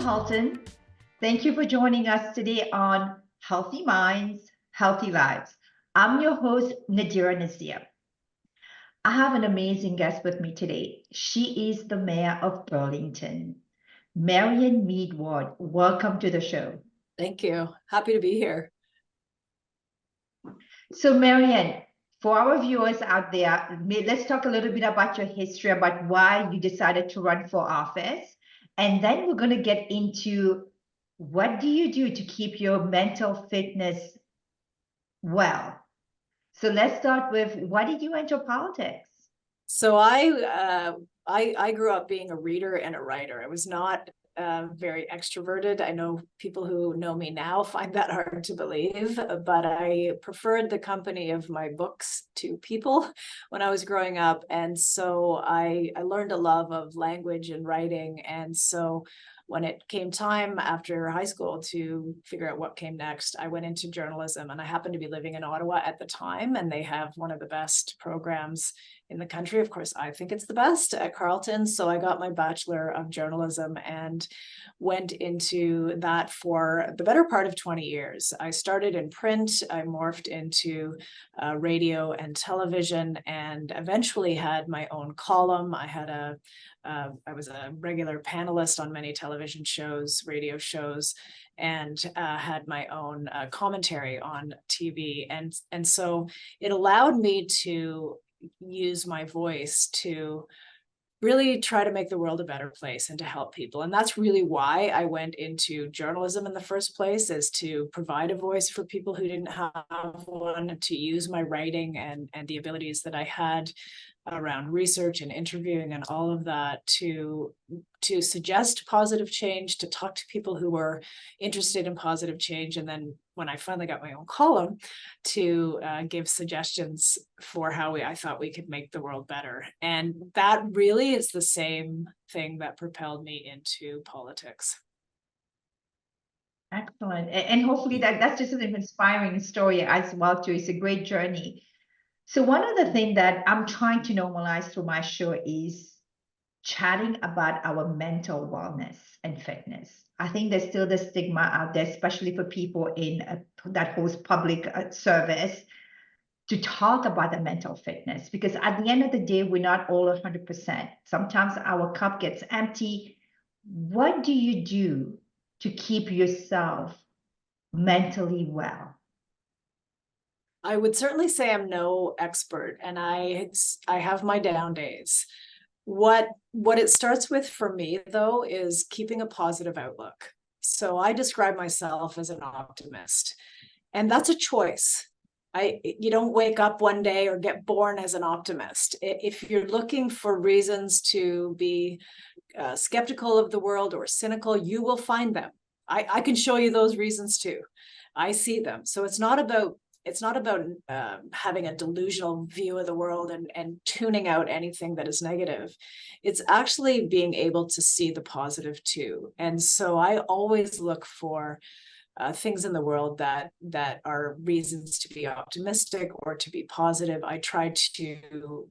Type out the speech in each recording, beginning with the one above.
Halton. Thank you for joining us today on Healthy Minds, Healthy Lives. I'm your host, Nadirah Nazeer. I have an amazing guest with me today. She is the mayor of Burlington, Marianne Meed. Welcome to the show. Thank you. Happy to be here. So, Marianne, for our viewers out there, let's talk a little bit about your history, about why you decided to run for office. And then we're going to get into what do you do to keep your mental fitness well. So let's start with, why did you enter politics? So I grew up being a reader and a writer. I was not very extroverted. I know people who know me now find that hard to believe, but I preferred the company of my books to people when I was growing up. And so I learned a love of language and writing. And so when it came time after high school to figure out what came next, I went into journalism, and I happened to be living in Ottawa at the time, and they have one of the best programs in the country. Of course, I think it's the best at Carleton. So I got my Bachelor of Journalism and went into that for the better part of 20 years. I started in print, I morphed into radio and television, and eventually had my own column. I was a regular panelist on many television shows, radio shows, and had my own commentary on TV. And so it allowed me to use my voice to really try to make the world a better place and to help people. And that's really why I went into journalism in the first place, is to provide a voice for people who didn't have one, to use my writing and the abilities that I had around research and interviewing and all of that to suggest positive change, to talk to people who were interested in positive change. And then when I finally got my own column, to give suggestions for how I thought we could make the world better. And that really is the same thing that propelled me into politics. Excellent. And hopefully that's just an inspiring story as well too. It's a great journey. So one of the things that I'm trying to normalize through my show is chatting about our mental wellness and fitness. I think there's still the stigma out there, especially for people that host public service, to talk about the mental fitness, because at the end of the day, we're not all 100%. Sometimes our cup gets empty. What do you do to keep yourself mentally well? I would certainly say I'm no expert, and I have my down days. What it starts with for me, though, is keeping a positive outlook. So I describe myself as an optimist, and that's a choice. You don't wake up one day or get born as an optimist. If you're looking for reasons to be skeptical of the world or cynical, you will find them. I can show you those reasons too. I see them. So it's not about having a delusional view of the world and tuning out anything that is negative. It's actually being able to see the positive too. And so I always look for things in the world that are reasons to be optimistic or to be positive. I try to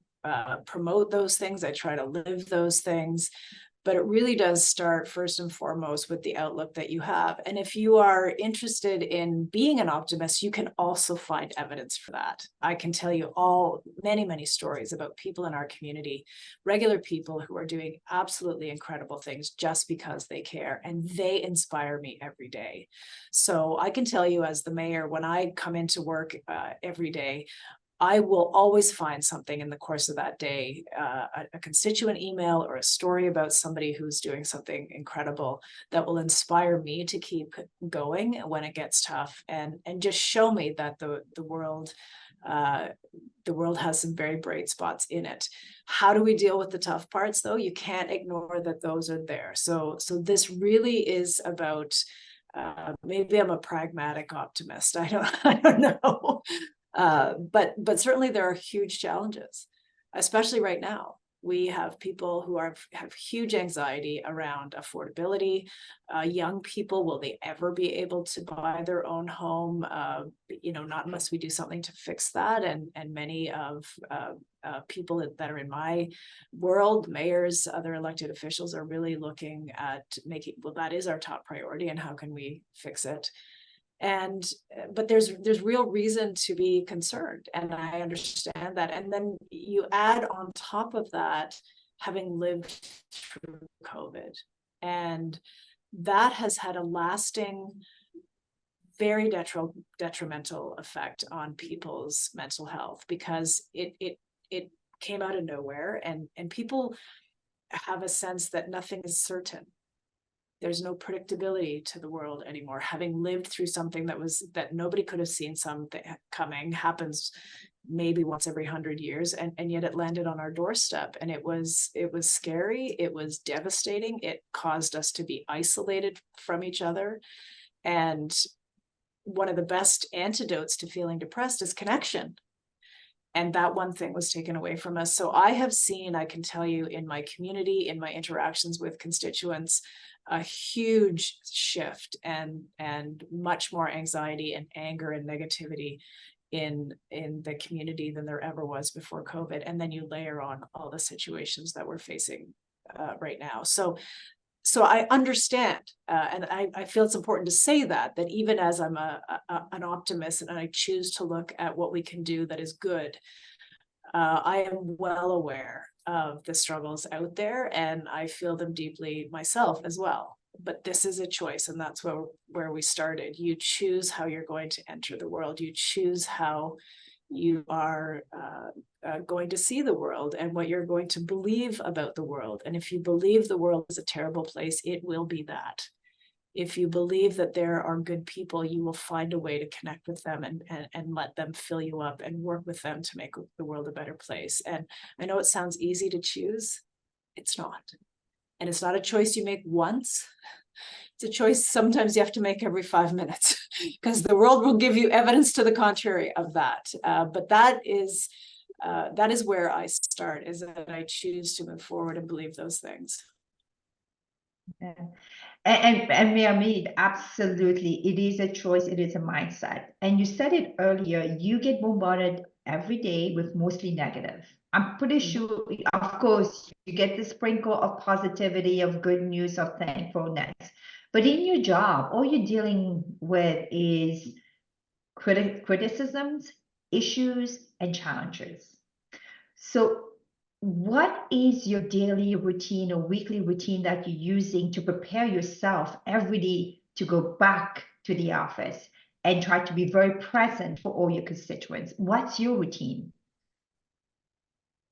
promote those things. I try to live those things. But it really does start first and foremost with the outlook that you have. And if you are interested in being an optimist, you can also find evidence for that. I can tell you many stories about people in our community, regular people who are doing absolutely incredible things just because they care, and they inspire me every day. So I can tell you, as the mayor, when I come into work every day, I will always find something in the course of that day, a constituent email or a story about somebody who's doing something incredible that will inspire me to keep going when it gets tough, and just show me that the world has some very bright spots in it. How do we deal with the tough parts, though? You can't ignore that those are there. So this really is about, maybe I'm a pragmatic optimist. I don't know. But certainly there are huge challenges, especially right now. We have people who have huge anxiety around affordability. Young people, will they ever be able to buy their own home? Not unless we do something to fix that. And many of people that are in my world, mayors, other elected officials, are really looking at making, well, that is our top priority, and how can we fix it? But there's real reason to be concerned, and I understand that. And then you add on top of that, having lived through COVID, and that has had a lasting, very detrimental effect on people's mental health, because it came out of nowhere, and people have a sense that nothing is certain. There's no predictability to the world anymore. Having lived through something that nobody could have seen something coming, happens maybe once every 100 years, and yet it landed on our doorstep, and it was scary. It was devastating. It caused us to be isolated from each other. And one of the best antidotes to feeling depressed is connection. And that one thing was taken away from us. So I have seen, I can tell you, in my community, in my interactions with constituents, a huge shift and much more anxiety and anger and negativity in the community than there ever was before COVID. And then you layer on all the situations that we're facing right now. So I understand, and I feel it's important to say that even as I'm an optimist, and I choose to look at what we can do that is good, I am well aware of the struggles out there, and I feel them deeply myself as well. But this is a choice, and that's where we started. You choose how you're going to enter the world. You choose how you are going to see the world, and what you're going to believe about the world. And if you believe the world is a terrible place, it will be that. If you believe that there are good people, you will find a way to connect with them and let them fill you up and work with them to make the world a better place. And I know it sounds easy to choose. It's not. And it's not a choice you make once. It's a choice sometimes you have to make every 5 minutes, because the world will give you evidence to the contrary of that. But that is where I start, is that I choose to move forward and believe those things. Yeah. And Marianne Meed, absolutely, it is a choice, it is a mindset. And you said it earlier, you get bombarded every day with mostly negative. I'm pretty sure, of course, you get the sprinkle of positivity, of good news, of thankfulness. But in your job, all you're dealing with is criticisms, issues, and challenges. So what is your daily routine or weekly routine that you're using to prepare yourself every day to go back to the office and try to be very present for all your constituents? What's your routine?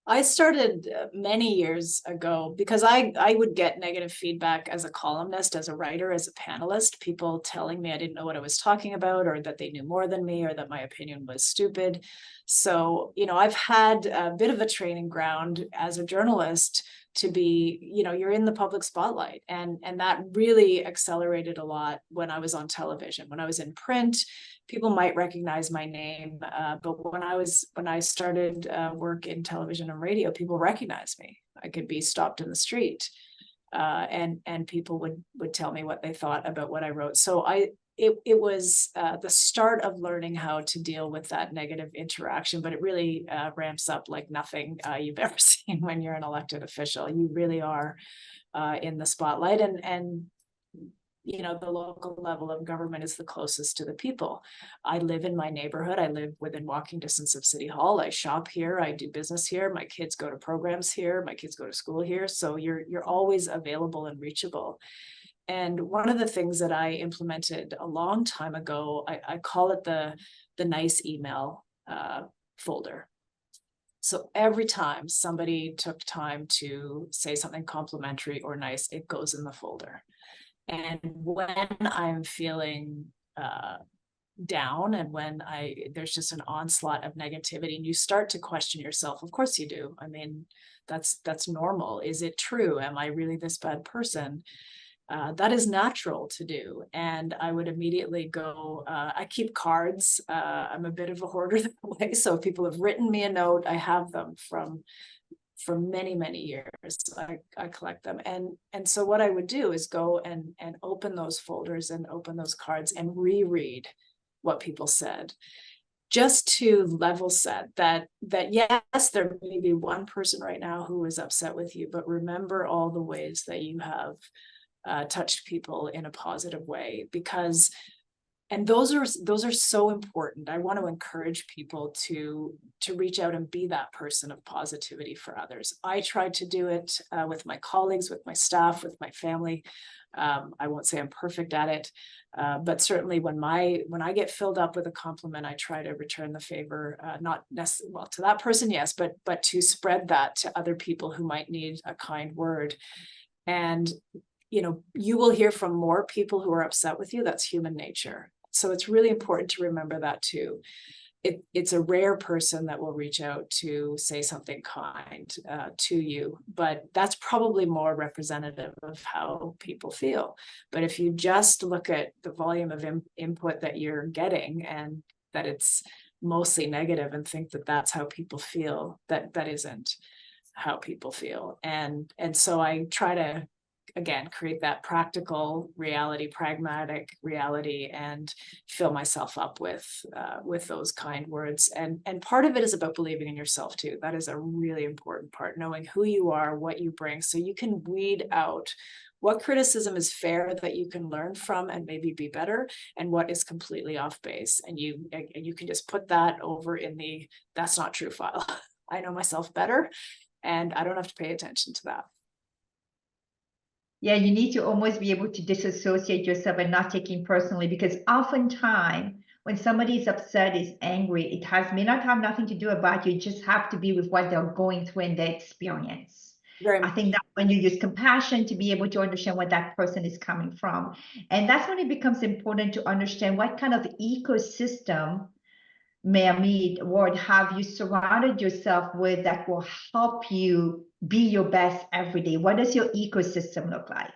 I started many years ago because I would get negative feedback as a columnist, as a writer, as a panelist, people telling me I didn't know what I was talking about, or that they knew more than me, or that my opinion was stupid. So, I've had a bit of a training ground as a journalist to be, you're in the public spotlight, and that really accelerated a lot when I was on television. When I was in print, people might recognize my name, but when I started work in television and radio, people recognized me. I could be stopped in the street, and people would tell me what they thought about what I wrote. So it was the start of learning how to deal with that negative interaction, but it really ramps up like nothing you've ever seen when you're an elected official. You really are in the spotlight, and the local level of government is the closest to the people. I live in my neighborhood. I live within walking distance of City Hall. I shop here. I do business here. My kids go to programs here. My kids go to school here. So you're always available and reachable. And one of the things that I implemented a long time ago, I call it the nice email folder. So every time somebody took time to say something complimentary or nice, it goes in the folder. And when I'm feeling down, and when there's just an onslaught of negativity, and you start to question yourself, of course you do. I mean, that's normal. Is it true? Am I really this bad person? That is natural to do. And I would immediately go, I keep cards. I'm a bit of a hoarder that way. So if people have written me a note, I have them from for many, many years. I collect them. And so what I would do is go and open those folders and open those cards and reread what people said, just to level set that yes, there may be one person right now who is upset with you, but remember all the ways that you have touched people in a positive way, because and those are so important. I want to encourage people to reach out and be that person of positivity for others. I try to do it with my colleagues, with my staff, with my family. I won't say I'm perfect at it, but certainly when I get filled up with a compliment, I try to return the favor, not necessarily well to that person, yes, but to spread that to other people who might need a kind word. And you will hear from more people who are upset with you. That's human nature. So it's really important to remember that too. It's a rare person that will reach out to say something kind to you, but that's probably more representative of how people feel. But if you just look at the volume of input that you're getting and that it's mostly negative and think that that's how people feel, that isn't how people feel. And so I try to, again, create that practical reality, pragmatic reality, and fill myself up with those kind words. And part of it is about believing in yourself too. That is a really important part, knowing who you are, what you bring, so you can weed out what criticism is fair that you can learn from and maybe be better, and what is completely off base. And you can just put that over in the "that's not true" file. I know myself better, and I don't have to pay attention to that. Yeah, you need to almost be able to disassociate yourself and not taking personally, because oftentimes when somebody is upset, is angry, it may not have nothing to do about you. You just have to be with what they're going through in their experience. I think that when you use compassion to be able to understand what that person is coming from, and that's when it becomes important to understand what kind of ecosystem, Marianne Meed, Ward, have you surrounded yourself with that will help you be your best every day? What does your ecosystem look like?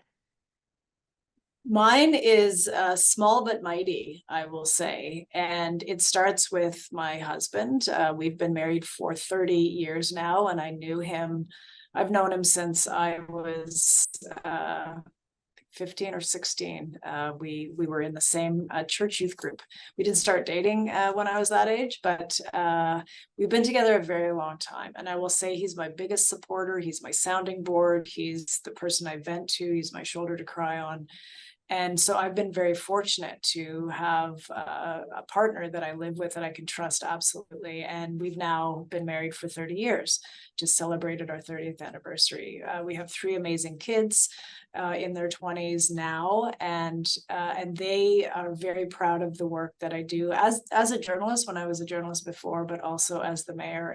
Mine is small but mighty, I will say. And it starts with my husband. We've been married for 30 years now, and I've known him since I was 15 or 16. We were in the same church youth group. We didn't start dating when I was that age, but we've been together a very long time. And I will say he's my biggest supporter. He's my sounding board. He's the person I vent to. He's my shoulder to cry on. And so I've been very fortunate to have a partner that I live with that I can trust absolutely. And we've now been married for 30 years, just celebrated our 30th anniversary. We have 3 amazing kids in their 20s now, and they are very proud of the work that I do as a journalist, when I was a journalist before, but also as the mayor.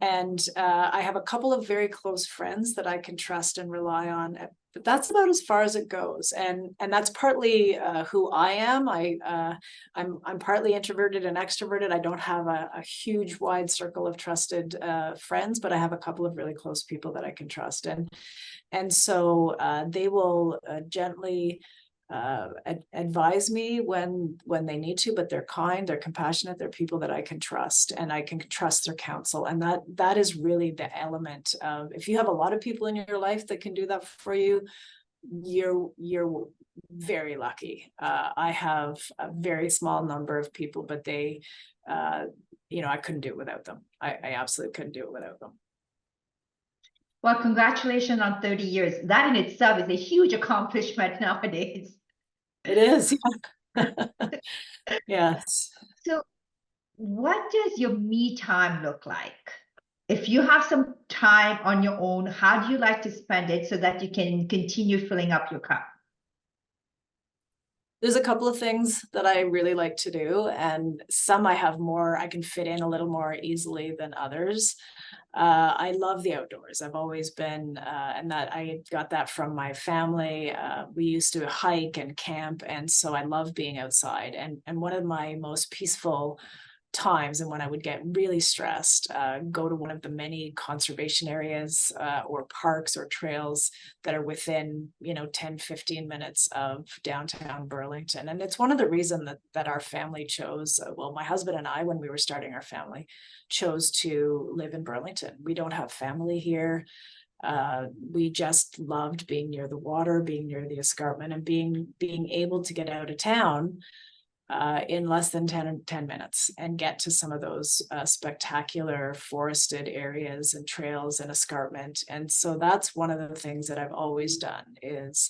And I have a couple of very close friends that I can trust and rely on. But that's about as far as it goes, and that's partly who I am. I'm partly introverted and extroverted. I don't have a huge wide circle of trusted friends, but I have a couple of really close people that I can trust, and so they will gently advise me when they need to, but they're kind, they're compassionate, they're people that I can trust, and I can trust their counsel. And that is really the element of, if you have a lot of people in your life that can do that for you, you're very lucky. I have a very small number of people, but they I couldn't do it without them. I absolutely couldn't do it without them. Well, congratulations on 30 years. That in itself is a huge accomplishment nowadays. It is. Yes. So what does your me time look like? If you have some time on your own, how do you like to spend it so that you can continue filling up your cup? There's a couple of things that I really like to do, and some I can fit in a little more easily than others. I love the outdoors. I've always been, and that I got that from my family. We used to hike and camp, and so I love being outside. And one of my most peaceful times, and when I would get really stressed, go to one of the many conservation areas or parks or trails that are within, 10-15 minutes of downtown Burlington. And it's one of the reasons that our family chose, well, my husband and I, when we were starting our family, chose to live in Burlington. We don't have family here. We just loved being near the water, being near the escarpment, and being able to get out of town in less than 10 minutes and get to some of those spectacular forested areas and trails and escarpment. And so that's one of the things that I've always done is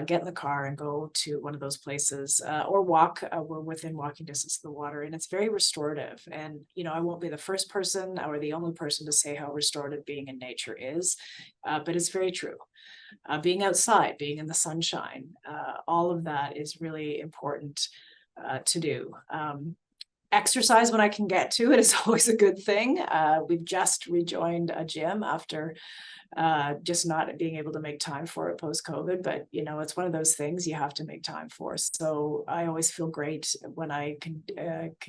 get in the car and go to one of those places or walk. We're within walking distance of the water, and it's very restorative. And, I won't be the first person or the only person to say how restorative being in nature is, but it's very true. Being outside, being in the sunshine, all of that is really important to do. Exercise when I can get to it is always a good thing. We've just rejoined a gym after just not being able to make time for it post-COVID, but it's one of those things you have to make time for. So I always feel great when I can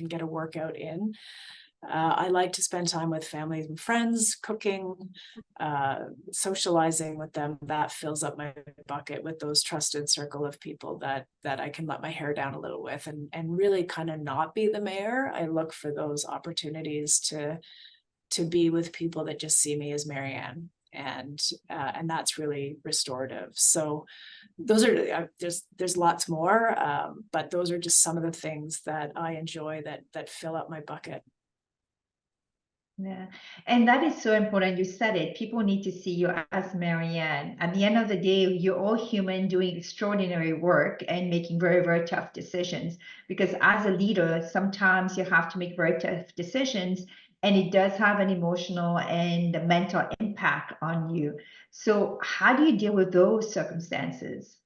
get a workout in. I like to spend time with family and friends, cooking, socializing with them. That fills up my bucket with those trusted circle of people that I can let my hair down a little with and really kind of not be the mayor. I look for those opportunities to be with people that just see me as Marianne. And that's really restorative. So those are, there's lots more, but those are just some of the things that I enjoy that fill up my bucket. Yeah, and that is so important. You said it. People need to see you as Marianne. At the end of the day, you're all human doing extraordinary work and making very, very tough decisions. Because as a leader, sometimes you have to make very tough decisions, and it does have an emotional and mental impact on you. So, how do you deal with those circumstances?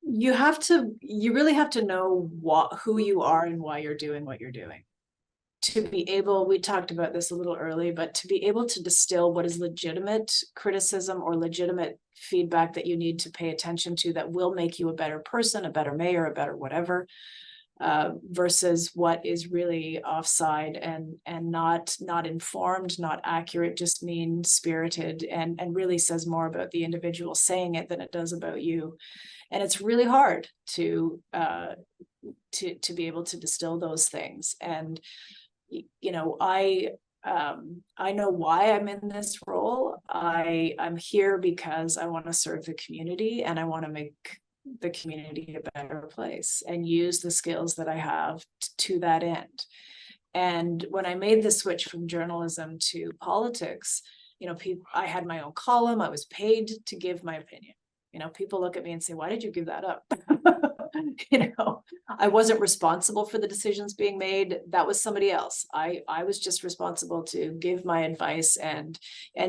You really have to know who you are and why you're doing what you're doing. To be able, we talked about this a little early, but to be able to distill what is legitimate criticism or legitimate feedback that you need to pay attention to that will make you a better person, a better mayor, a better whatever, versus what is really offside and not informed, not accurate, just mean-spirited, and really says more about the individual saying it than it does about you. And it's really hard to be able to distill those things. And I know why I'm in this role. I'm here because I want to serve the community, and I want to make the community a better place and use the skills that I have to that end. And when I made the switch from journalism to politics, I had my own column. I was paid to give my opinion. People look at me and say, why did you give that up? I wasn't responsible for the decisions being made. That was somebody else. I was just responsible to give my advice. And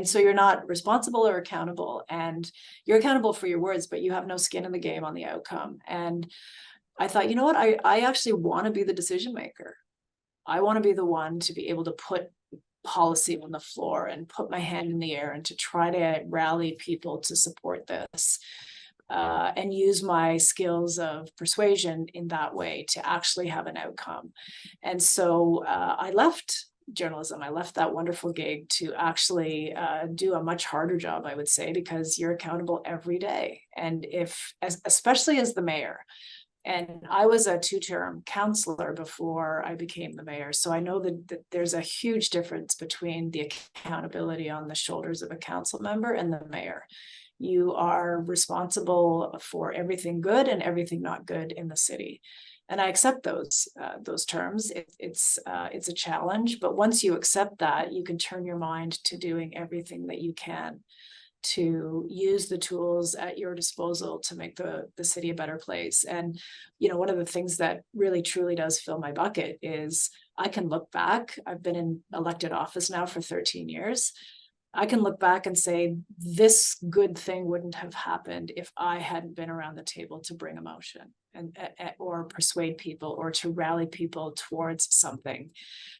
so you're not responsible or accountable, and you're accountable for your words, but you have no skin in the game on the outcome. And I thought, you know what? I actually want to be the decision maker. I want to be the one to be able to put policy on the floor and put my hand in the air and to try to rally people to support this, and use my skills of persuasion in that way to actually have an outcome. And so I left journalism. I left that wonderful gig to actually do a much harder job, I would say, because you're accountable every day. And especially as the mayor, and I was a 2-term councillor before I became the mayor. So I know that there's a huge difference between the accountability on the shoulders of a council member and the mayor. You are responsible for everything good and everything not good in the city. And I accept those terms. It's a challenge, but once you accept that, you can turn your mind to doing everything that you can to use the tools at your disposal to make the city a better place. And, one of the things that really truly does fill my bucket is I can look back. I've been in elected office now for 13 years. I can look back and say, this good thing wouldn't have happened if I hadn't been around the table to bring emotion or persuade people or to rally people towards something.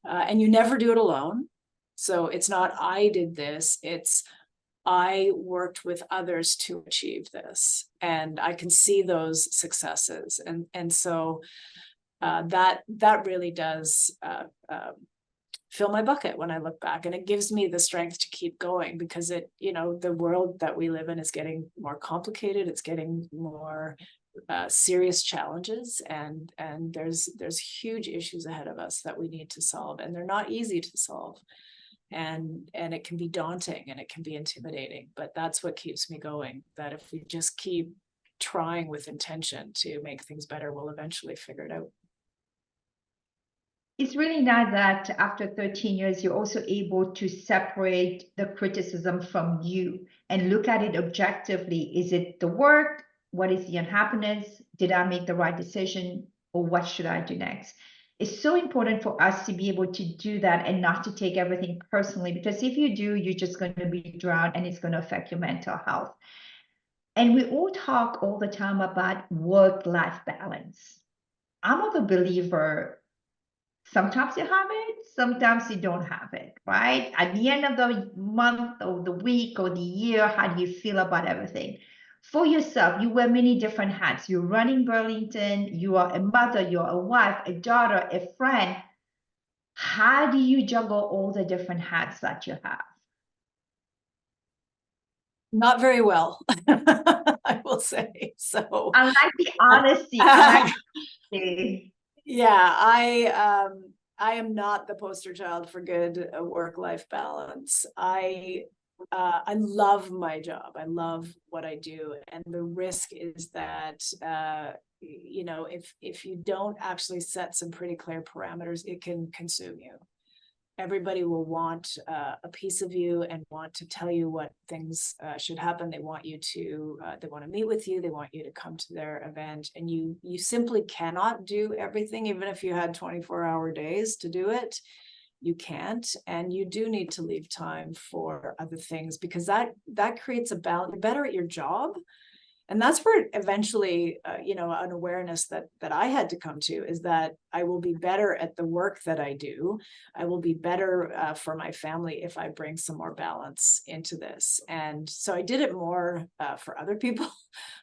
And you never do it alone. So it's not, I did this, it's, I worked with others to achieve this, and I can see those successes. And so that really does fill my bucket when I look back, and it gives me the strength to keep going, because it, the world that we live in is getting more complicated. It's getting more serious challenges, and there's huge issues ahead of us that we need to solve, and they're not easy to solve, and it can be daunting and it can be intimidating, but that's what keeps me going, that if we just keep trying with intention to make things better, we'll eventually figure it out. It's really nice that after 13 years, you're also able to separate the criticism from you and look at it objectively. Is it the work? What is the unhappiness? Did I make the right decision? Or what should I do next? It's so important for us to be able to do that and not to take everything personally, because if you do, you're just going to be drowned and it's going to affect your mental health. And we all talk all the time about work-life balance. I'm of a believer, sometimes you have it, sometimes you don't have it, right? At the end of the month or the week or the year, how do you feel about everything? For yourself, you wear many different hats. You're running Burlington, you are a mother, you're a wife, a daughter, a friend. How do you juggle all the different hats that you have? Not very well, I will say. So I like the honesty. I like the yeah, I am not the poster child for good work-life balance. I love my job. I love what I do, and the risk is that if you don't actually set some pretty clear parameters, it can consume you. Everybody will want a piece of you and want to tell you what things should happen. They want you to, they want to meet with you. They want you to come to their event, and you simply cannot do everything. Even if you had 24-hour days to do it, you can't. And you do need to leave time for other things, because that creates a balance. You're better at your job. And that's where eventually, an awareness that I had to come to is that I will be better at the work that I do. I will be better for my family if I bring some more balance into this. And so I did it more for other people,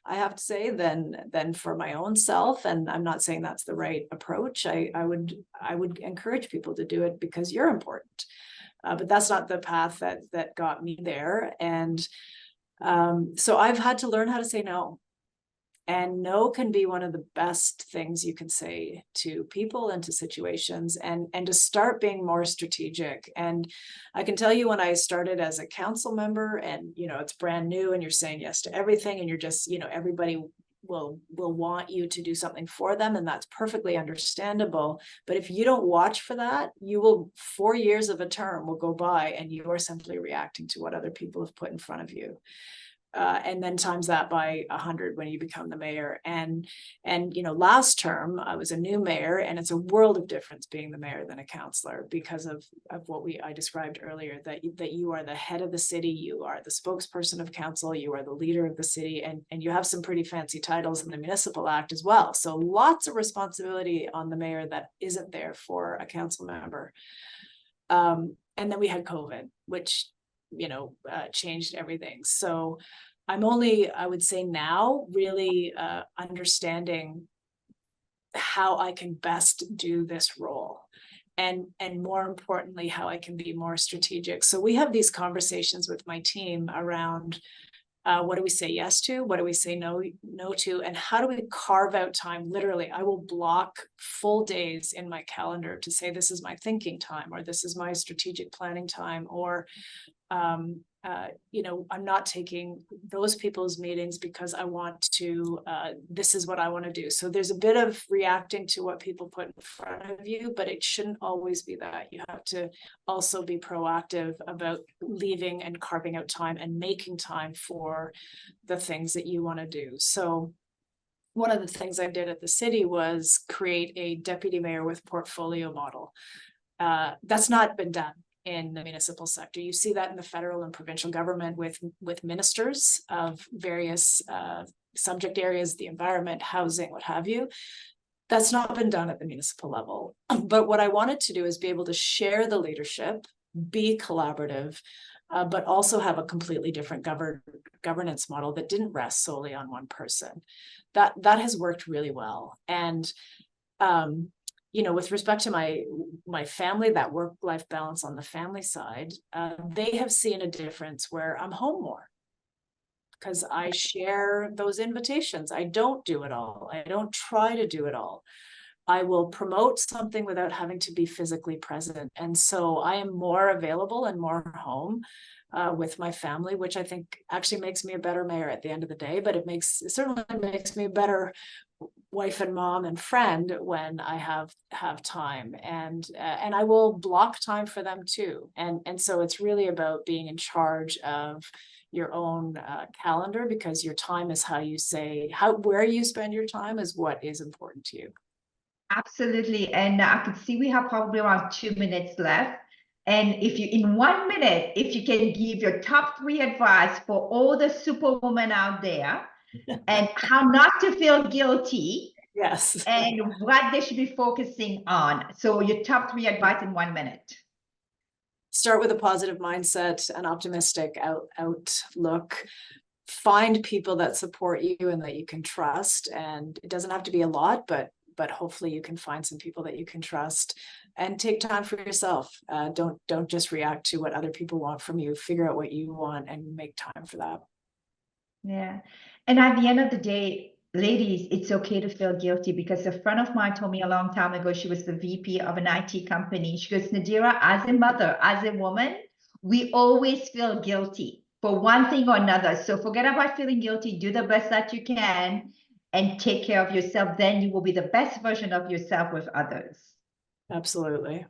I have to say, than for my own self. And I'm not saying that's the right approach. I would encourage people to do it because you're important. But that's not the path that got me there. And so I've had to learn how to say no. And no can be one of the best things you can say to people and to situations, and to start being more strategic. And I can tell you, when I started as a council member, and it's brand new and you're saying yes to everything, and you're just, everybody will want you to do something for them, and that's perfectly understandable. But if you don't watch for that, 4 years of a term will go by and you are simply reacting to what other people have put in front of you. And then times that by 100 when you become the mayor. And last term I was a new mayor, and it's a world of difference being the mayor than a councillor, because of what I described earlier, that you are the head of the city, you are the spokesperson of council, you are the leader of the city, and you have some pretty fancy titles in the Municipal Act as well. So lots of responsibility on the mayor that isn't there for a council member. And then we had COVID, which changed everything. So I'm only, I would say now, really understanding how I can best do this role, and more importantly, how I can be more strategic. So we have these conversations with my team around what do we say yes to, what do we say no to, and how do we carve out time. Literally, I will block full days in my calendar to say, this is my thinking time, or this is my strategic planning time, or I'm not taking those people's meetings because I want to, this is what I want to do. So there's a bit of reacting to what people put in front of you, but it shouldn't always be that. You have to also be proactive about leaving and carving out time and making time for the things that you want to do. So one of the things I did at the city was create a deputy mayor with portfolio model. That's not been done in the municipal sector. You see that in the federal and provincial government with ministers of various subject areas, the environment, housing, what have you. That's not been done at the municipal level. But what I wanted to do is be able to share the leadership, be collaborative, but also have a completely different governance model that didn't rest solely on one person. That has worked really well. And With respect to my family, that work-life balance on the family side, they have seen a difference where I'm home more because I share those invitations. I don't do it all. I don't try to do it all. I will promote something without having to be physically present. And so I am more available and more home with my family, which I think actually makes me a better mayor at the end of the day, but it certainly makes me a better wife and mom and friend when I have time, and I will block time for them too. And so it's really about being in charge of your own calendar, because your time is where you spend your time is what is important to you. Absolutely. And I could see we have probably around 2 minutes left. And if you, in 1 minute, if you can give your top 3 advice for all the superwomen out there and how not to feel guilty. Yes. And what they should be focusing on. So your top 3 advice in 1 minute. Start with a positive mindset, an optimistic outlook. Find people that support you and that you can trust. And it doesn't have to be a lot, but hopefully you can find some people that you can trust, and take time for yourself. Don't just react to what other people want from you. Figure out what you want and make time for that. Yeah. And at the end of the day, ladies, it's okay to feel guilty, because a friend of mine told me a long time ago, she was the VP of an IT company. She goes, Nadirah, as a mother, as a woman, we always feel guilty for one thing or another. So forget about feeling guilty. Do the best that you can and take care of yourself. Then you will be the best version of yourself with others. Absolutely.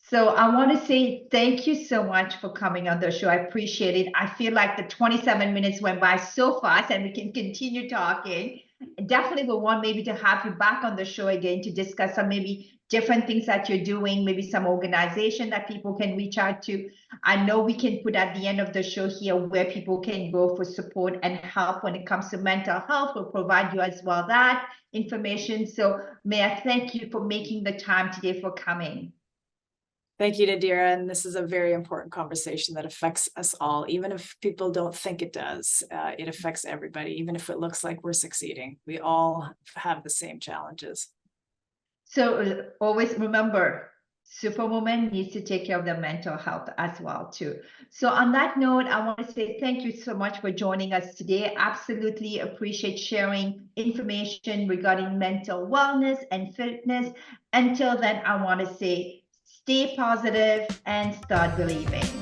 So I want to say thank you so much for coming on the show. I appreciate it. I feel like the 27 minutes went by so fast, and we can continue talking. Definitely will want maybe to have you back on the show again to discuss some maybe different things that you're doing, maybe some organization that people can reach out to. I know we can put at the end of the show here where people can go for support and help when it comes to mental health. We'll provide you as well that information. So may I thank you for making the time today for coming. Thank you, Nadirah. And this is a very important conversation that affects us all. Even if people don't think it does, it affects everybody. Even if it looks like we're succeeding, we all have the same challenges. So always remember, Superwoman needs to take care of their mental health as well too. So on that note, I want to say thank you so much for joining us today. Absolutely appreciate sharing information regarding mental wellness and fitness. Until then, I want to say stay positive and start believing.